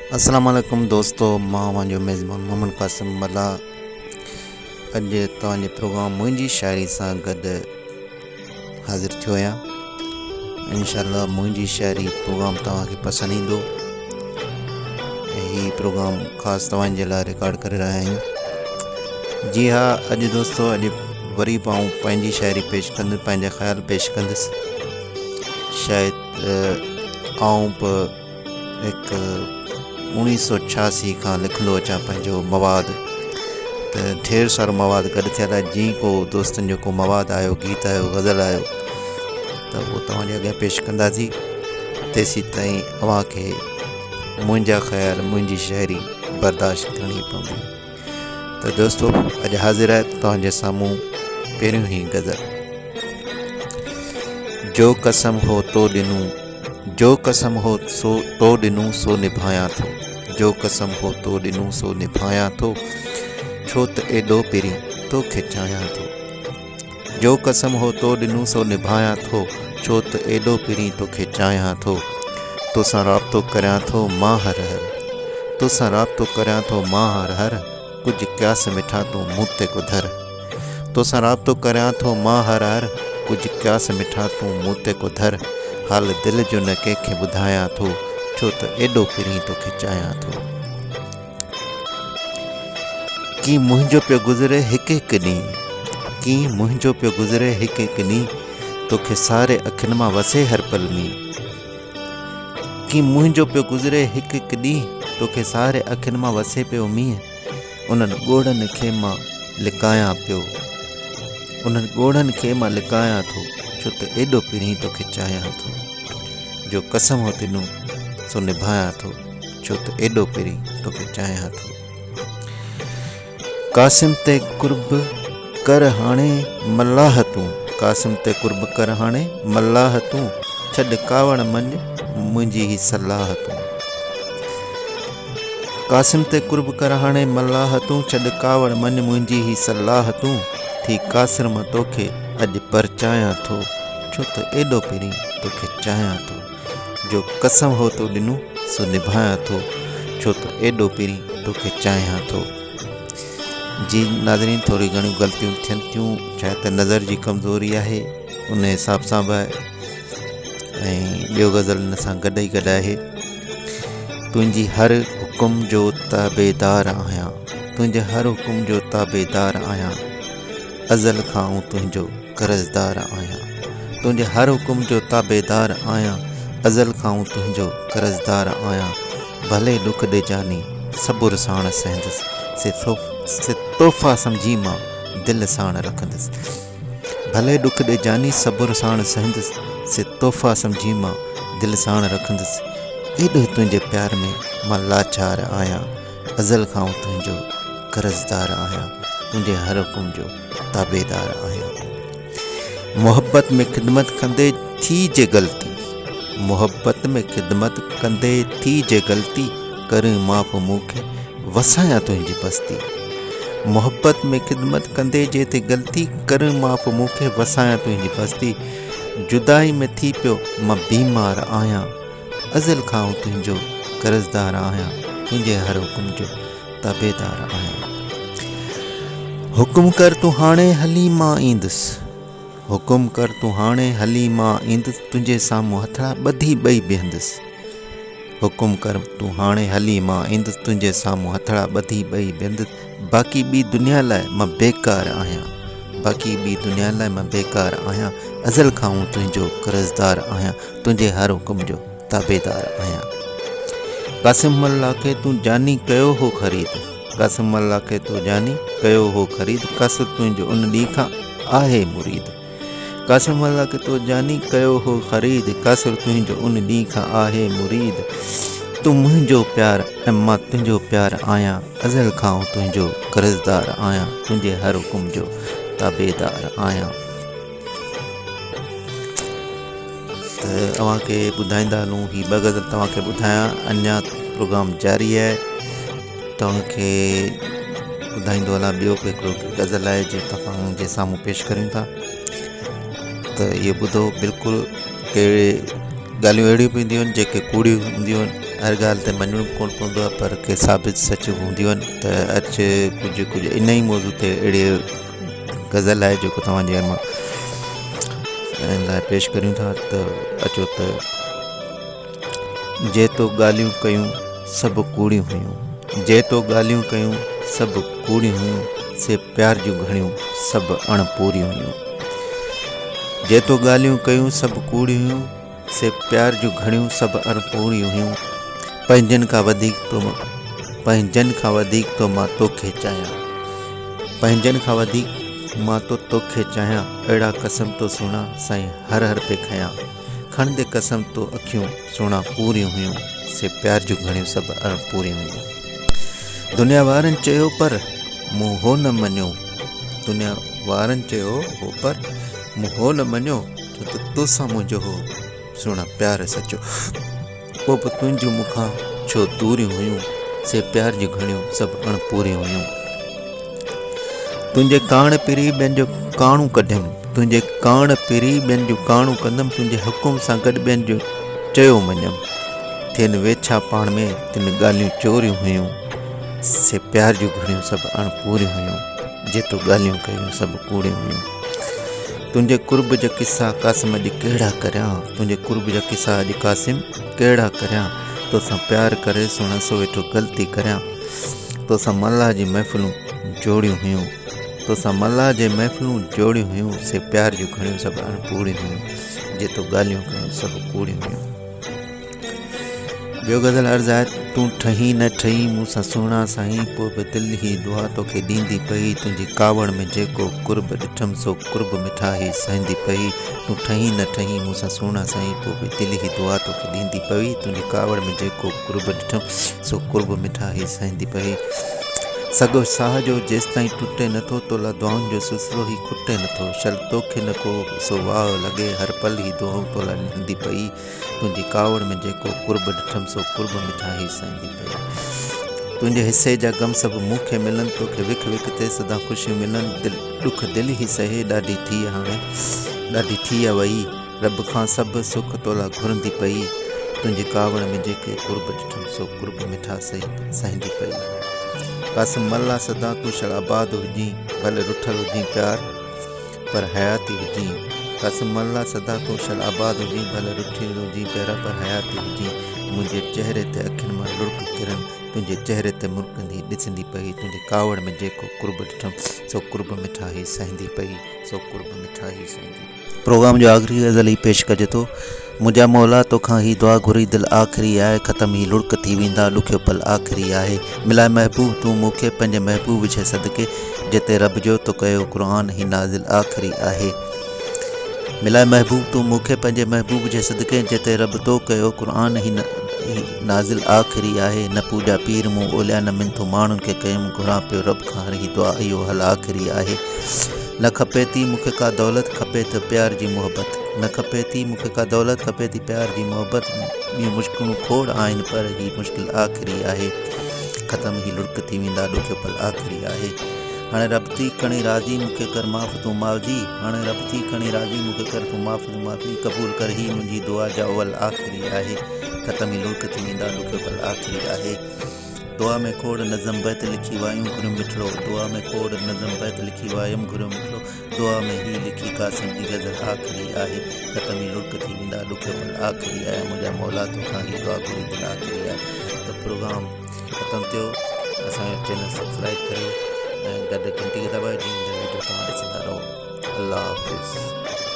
अस्सलाम वालेकुम दोस्तों, मां वांजो मेज़बान मोहम्मद क़ासिम मला अॼु तव्हांजे प्रोग्राम मुंहिंजी शायरी सां गॾु हाज़िर थियो आहियां। इंशाअल्लाह मुंहिंजी शायरी प्रोग्राम तव्हांखे पसंदि ईंदो। हीउ प्रोग्राम ख़ासि तव्हांजे लाइ रिकॉर्ड करे रहिया आहियूं। जी हा, अॼु दोस्तों वरी आऊं पंहिंजी शायरी पेश कंदुसि, पंहिंजा ख़्याल पेश कंदुसि। शायदि आऊं बि हिकु 1986 खां लिखंदो अचां पंहिंजो मवाद, त ढेर सारो मवाद गॾु थियल आहे। जीअं को दोस्तनि जो को मवाद आयो, गीत आयो, गज़ल आयो, त उहो तव्हांजे अॻियां पेश कंदासीं। तेसीं ताईं अव्हांखे मुंहिंजा ख़्याल, मुंहिंजी शायरी बर्दाश्त करणी पवंदी। त दोस्तों अॼु हाज़िर आहे तव्हांजे साम्हूं पहिरियों ई गज़ल। जो कसम हो तो ॾिनूं, जो कसम हो सो तो ॾिनूं सो निभायां थो। जो कसम हो तो ॾिनूं सो निभायां थो, छो त एॾो पहिरीं तोखे चाहियां थो। जो कसम हो तो ॾिनूं सो निभायां थो, छो त एॾो पहिरीं तोखे चाहियां थो। तोसां राब्तो करियां थो मां हर हर, तोसां राब्तो करियां थो मां हर हर, कुझु क्यास मिठा तूं मूं ते कुधर। तोसां राब्तो करियां थो मां हर हर, कुझु क्यास मिठा तूं मूं ते कुधर। हाल दिल जो न कंहिंखे ॿुधायां थो, छो त एॾो पहिरीं तोखे चाहियां थो। कीअं मुंहिंजो पियो गुज़रे हिकु हिकु ॾींहुं, कीअं मुंहिंजो पियो गुज़रे हिकु हिकु ॾींहुं, तोखे सारे अखियुनि मां वसे हर पल में। कीअं मुंहिंजो पियो गुज़रे हिकु हिकु ॾींहुं, तोखे सारे अखियुनि मां वसे पियो मींहुं। उन्हनि ॻोढ़नि खे मां लिकायां पियो, उन्हनि ॻोढ़नि खे मां लिकायां थो, छो त एॾो पहिरीं तोखे चाहियां थो। जो कसम हो ॾिनूं सो निभायां थो, छो त एॾो पहिरीं तोखे चाहियां थो। क़ासिम ते कुर्ब कर हाणे मल्लाह तूं, क़ासिम ते कुर्ब कर हाणे मल्लाह तूं, छॾ कावड़ मंझि मुंहिंजी ही सलाह तूं। क़ासिम ते कुर्ब कर हाणे मल्लाह तूं, छॾ कावड़ मंझि मुंहिंजी ही सलाह तूं। थी कासिर मां तोखे अॼु परचायां थो, छो त एॾो पहिरीं तोखे चाहियां थो। जो कसम हो तो ॾिनूं सो निभायां थो, छो त एॾो पहिरीं तोखे चाहियां थो। जी नाज़रीन, थोरी घणियूं ग़लतियूं थियनि थियूं, छा त नज़र जी कमज़ोरी आहे, उन हिसाब सां बि ऐं ॿियो गज़ल हिन सां गॾु ई गॾु आहे। तुंहिंजी हर हुकुम जो ताबेदार आहियां, तुंहिंजे हर हुकुम जो ताबेदार आहियां, अज़ल खां तुंहिंजो कर्ज़दार आहियां। तुंहिंजे हर हुकुम जो ताबेदार आहियां, अज़ल खां तुंहिंजो कर्ज़दार आहियां। भले ॾुख ॾे जानी सबुर साण सहंदुसि, से तोहफ़ा सम्झी मां दिलि साण रखंदुसि। भले ॾुख ॾे जानी सबुर साण सहंदुसि, से तोहफ़ा सम्झी मां दिलि साण रखंदुसि। एॾो तुंहिंजे प्यार में मां लाचार आहियां, अज़ल खां तुंहिंजो कर्ज़दार आहियां, तुंहिंजे हर हुकुम जो ताबेदार आहियां। मोहब्बत में ख़िदमत कंदे थी जे ग़लती, मोहब्बत में ख़िदमत कंदे थी जे ग़लती, कर माफ़ मूंखे वसायां तुंहिंजी बस्ती। मोहब्बत में ख़िदमत कंदे जे ते ग़लती, कर माफ़ मूंखे वसायां तुंहिंजी बस्ती। जुदाई में थी पियो मां बीमार आहियां, अज़ल खां तुंहिंजो कर्ज़दार आहियां, तुंहिंजे हर हुकुम जो ताबेदार आहियां। हुकुम कर तूं हाणे हली मां ईंदुसि, हुकुम कर तूं हाणे हली मां ईंदुसि, तुंहिंजे साम्हूं हथड़ा ॿधी ॿई बीहंदुसि। हुकुम कर तूं हाणे हली मां ईंदुसि, तुंहिंजे साम्हूं हथड़ा ॿधी ॿई बीहंदुसि। बाक़ी ॿी दुनिया लाइ मां बेकार आहियां, बाक़ी ॿी दुनिया लाइ मां बेकार आहियां, अज़ल खां तुंहिंजो कर्ज़दार आहियां, तुंहिंजे हर हुकुम जो ताबेदार आहियां। क़ासिम मल्ला खे तूं जानी कयो हो ख़रीद, क़ासिम मल्ला खे तूं जानी कयो हो ख़रीद, कस तुंहिंजो उन ॾींहुं खां आहे मुरीद। क़ासिम मल्ला खे तूं जानी कयो हो ख़रीद, कस तुंहिंजो उन ॾींहुं खां आहे मुरीद। तूं मुंहिंजो प्यार ऐं मां तुंहिंजो प्यार आहियां, अज़ल खां तुंहिंजो कर्ज़दार आहियां, तुंहिंजे हर हुकुम जो ताबेदार आहियां। त अव्हांखे ॿुधाईंदा हलूं, ही ॿ गज़ल तव्हांखे ॿुधायां, अञा प्रोग्राम जारी आहे। तव्हांखे ॿुधाईंदो हलां ॿियो हिकिड़ो गज़ल आहे जो तव्हांजे साम्हूं पेश करियूं था। त इहो ॿुधो, बिल्कुलु कहिड़े ॻाल्हियूं अहिड़ियूं बि हूंदियूं आहिनि जेके कूड़ियूं हूंदियूं आहिनि, हर ॻाल्हि ते मञणो कोन पवंदो आहे, पर के साबित सच हूंदियूं आहिनि। त अॼु कुझु इन ई मौज़ू ते अहिड़ी गज़ल आहे जेको तव्हांजे मां लाइ पेश करियूं था। त अचो त जे तो ॻाल्हियूं कयूं सभु कूड़ियूं हुयूं, जे तो ॻाल्हियूं कयूं सभु कूड़ियूं हुयूं, से प्यार जूं घड़ियूं सभु अणपूरियूं हुयूं। जे तो ॻाल्हियूं कयूं सभु कूड़ियूं हुयूं, से प्यार जूं घड़ियूं सभु अणपूरियूं हुयूं। पंहिंजनि खां वधीक तो मां तोखे चाहियां, पंहिंजनि खां वधीक मां तोखे चाहियां। अहिड़ा कसम तो सुहिणा साईं हर हर पे खयां, खणंदे कसम तो अखियूं सुहिणा पूरियूं हुयूं, से प्यार जूं घड़ियूं सभु अणपूरियूं हुयूं। दुनिया वारनि चयो पर मूं हो न मञियो, दुनिया वारनि चयो हो पर मूं हो न मञियो, छो त तोसां मुंहिंजो हो सुहिणा प्यार सचो। पोइ बि तुंहिंजूं मूंखां छो दूरियूं हुयूं, से प्यार जूं घड़ियूं सभु अणपूरियूं हुयूं। तुंहिंजे काण पिरी ॿियनि जो काणूं कढियमि, तुंहिंजे काण पिरी ॿियनि जो काणूं कंदमि, तुंहिंजे हुकुम सां गॾु ॿियनि जो चयो मञमि। थियनि वेछा पाण में तिन ॻाल्हियूं चोरियूं हुयूं, से प्यार जूं घड़ियूं सभु अणपूरियूं हुयूं। जे तो ॻाल्हियूं कयूं सभु कूड़ियूं हुयूं। तुंहिंजे कुर्ब जा किसा क़ासिम अॼु कहिड़ा करियां, तुंहिंजे कुर्ब जा किसा अॼु क़ासिम कहिड़ा करियां। तोसां प्यार करे सुहिणा सो वेठो ग़लती करियां। तोसां मल्लाह जी महफ़िलूं जोड़ियूं हुयूं, तोसां मल्लाह जे महफ़िलूं जोड़ियूं हुयूं, से प्यार जूं घड़ियूं सभु अणपूरियूं हुयूं। जे तो ॻाल्हियूं कयूं सभु कूड़ियूं हुयूं। ॿियो गज़ल अर्ज़ु आहे, तूं ठहीं न ठहीं मूंसां सुहिणा साईं, पोइ बि दिलि ही दुआ तोखे ॾींदी पई। तुंहिंजी कावड़ में जेको कुर्ब ॾिठमि सो कुर्ब मिठा ई सहंदी पई। तूं ठहीं न ठहीं मूंसां सुहिणा साईं, पोइ बि दिलि ही दुआ तोखे ॾींदी पई। तुंहिंजी कावड़ में जेको कुर्ब ॾिठमि सो कुर्ब मिठा ई सहंदी पई। सॻो साह जो जेसि ताईं टुटे नथो, तोला दुआउनि जो सिलसिलो ई खुटे नथो। शल तोखे न को सो वाह लॻे, हर पल ई दुआऊं तोला ॾींदी पई। तुंहिंजी कावड़ में जेको कुर्ब ॾिठमि सो कुर्ब मिठा ई सहंदी पई। तुंहिंजे हिसे जा गम सभु मूंखे मिलनि, तोखे विख विख ते सदा ख़ुशियूं मिलनि। ॾुख दिलि ई सहे ॾाढी थी हाणे, ॾाढी थी आहे वई। रब खां सभु सुख तोला घुरंदी पई। तुंहिंजी कावड़ में जेके कुर्ब ॾिठमि सो कुर्ब मिठा सहंदी पई। क़ासिम मल्ला सदा तूं शल आबाद हुजी, भले रुठल हुजी प्यार पर हयाती हुजी। क़ासिम मल्ला सदा तूं शल आबाद हुजी, भले रुठल हुजी प्यार पर हयाती हुजी। मुंहिंजे चहिरे ते अखियुनि मां लुड़क किरनि, तुंहिंजे चहिरे ते मुर्कंदी ॾिसंदी पई। तुंहिंजे कावड़ में जेको कुर्ब ॾिठमि सो कुर्ब मिठा ई सहंदी पई, सो कुर्ब मिठा ई सहंदी। प्रोग्राम जो आख़िरी गज़ल ही पेश कजे थो। मुंहिंजा मौला तोखां ही दुआ घुरी दिलि आख़िरी आहे, ख़तम ही लुड़क थी वेंदा ॾुखियो पल आख़िरी आहे। मिलाए महबूब तूं मूंखे पंहिंजे महबूब जे सदके, जिते रब जो तो कयो क़ुरान ही नाज़िल आख़िरी आहे। मिलाए महबूब तूं मूंखे पंहिंजे महबूब जे सदके, जिते रब तो कयो क़ुरान ही नाज़िल आख़िरी आहे। न पूॼा पीर मूं ओलिया न मिंथो माण्हुनि खे कयुमि, घुरां पियो रब खां ही दुआ इहो हल आख़िरी आहे। न खपे थी मूंखे का दौलत, खपे त प्यार जी मोहबत। न खपे थी मूंखे का दौलत, खपे थी प्यार जी मोहबत। ॿियूं मुश्किलूं खोड़ आहिनि पर ही मुश्किल आख़िरी आहे। ख़तम ही लुड़क थी वेंदा ॾुखियो पल आख़िरी आहे। हाणे रब थी खणी राज़ी मूंखे कर माफ़ तूं माफ़ी, हाणे रब थी खणी राज़ी मूंखे कर तूं माफ़ तूं माफ़ी। क़बूल कर ही मुंहिंजी दुआ जा अवल आख़िरी आहे। ख़तम ही लुड़क थी वेंदा ॾुखियो पल आख़िरी आहे। दुआ में खोड़ नज़म बैत लिखी वायूं घुरियो मिठड़ो, दुआ में खोड़ नज़म बैत लिखी वायुमि घुरियो मिठड़ो। दुआ में ही लिखी क़ासिम जी गज़ल आख़िरी आहे। ख़तम ही लुड़क थी वेंदा ॾुखियो पल आख़िरी आहे। मुंहिंजा मौला तोखां ही दुआ घुरी दिलि आख़िरी आहे। त प्रोग्राम ख़तमु थियो। असांजो चैनल सब्सक्राइब करियो ऐं गॾु घंटी खे दॿायो, जीअं वीडियो तव्हां ॾिसंदा रहो। अल्लाह हाफ़िज़।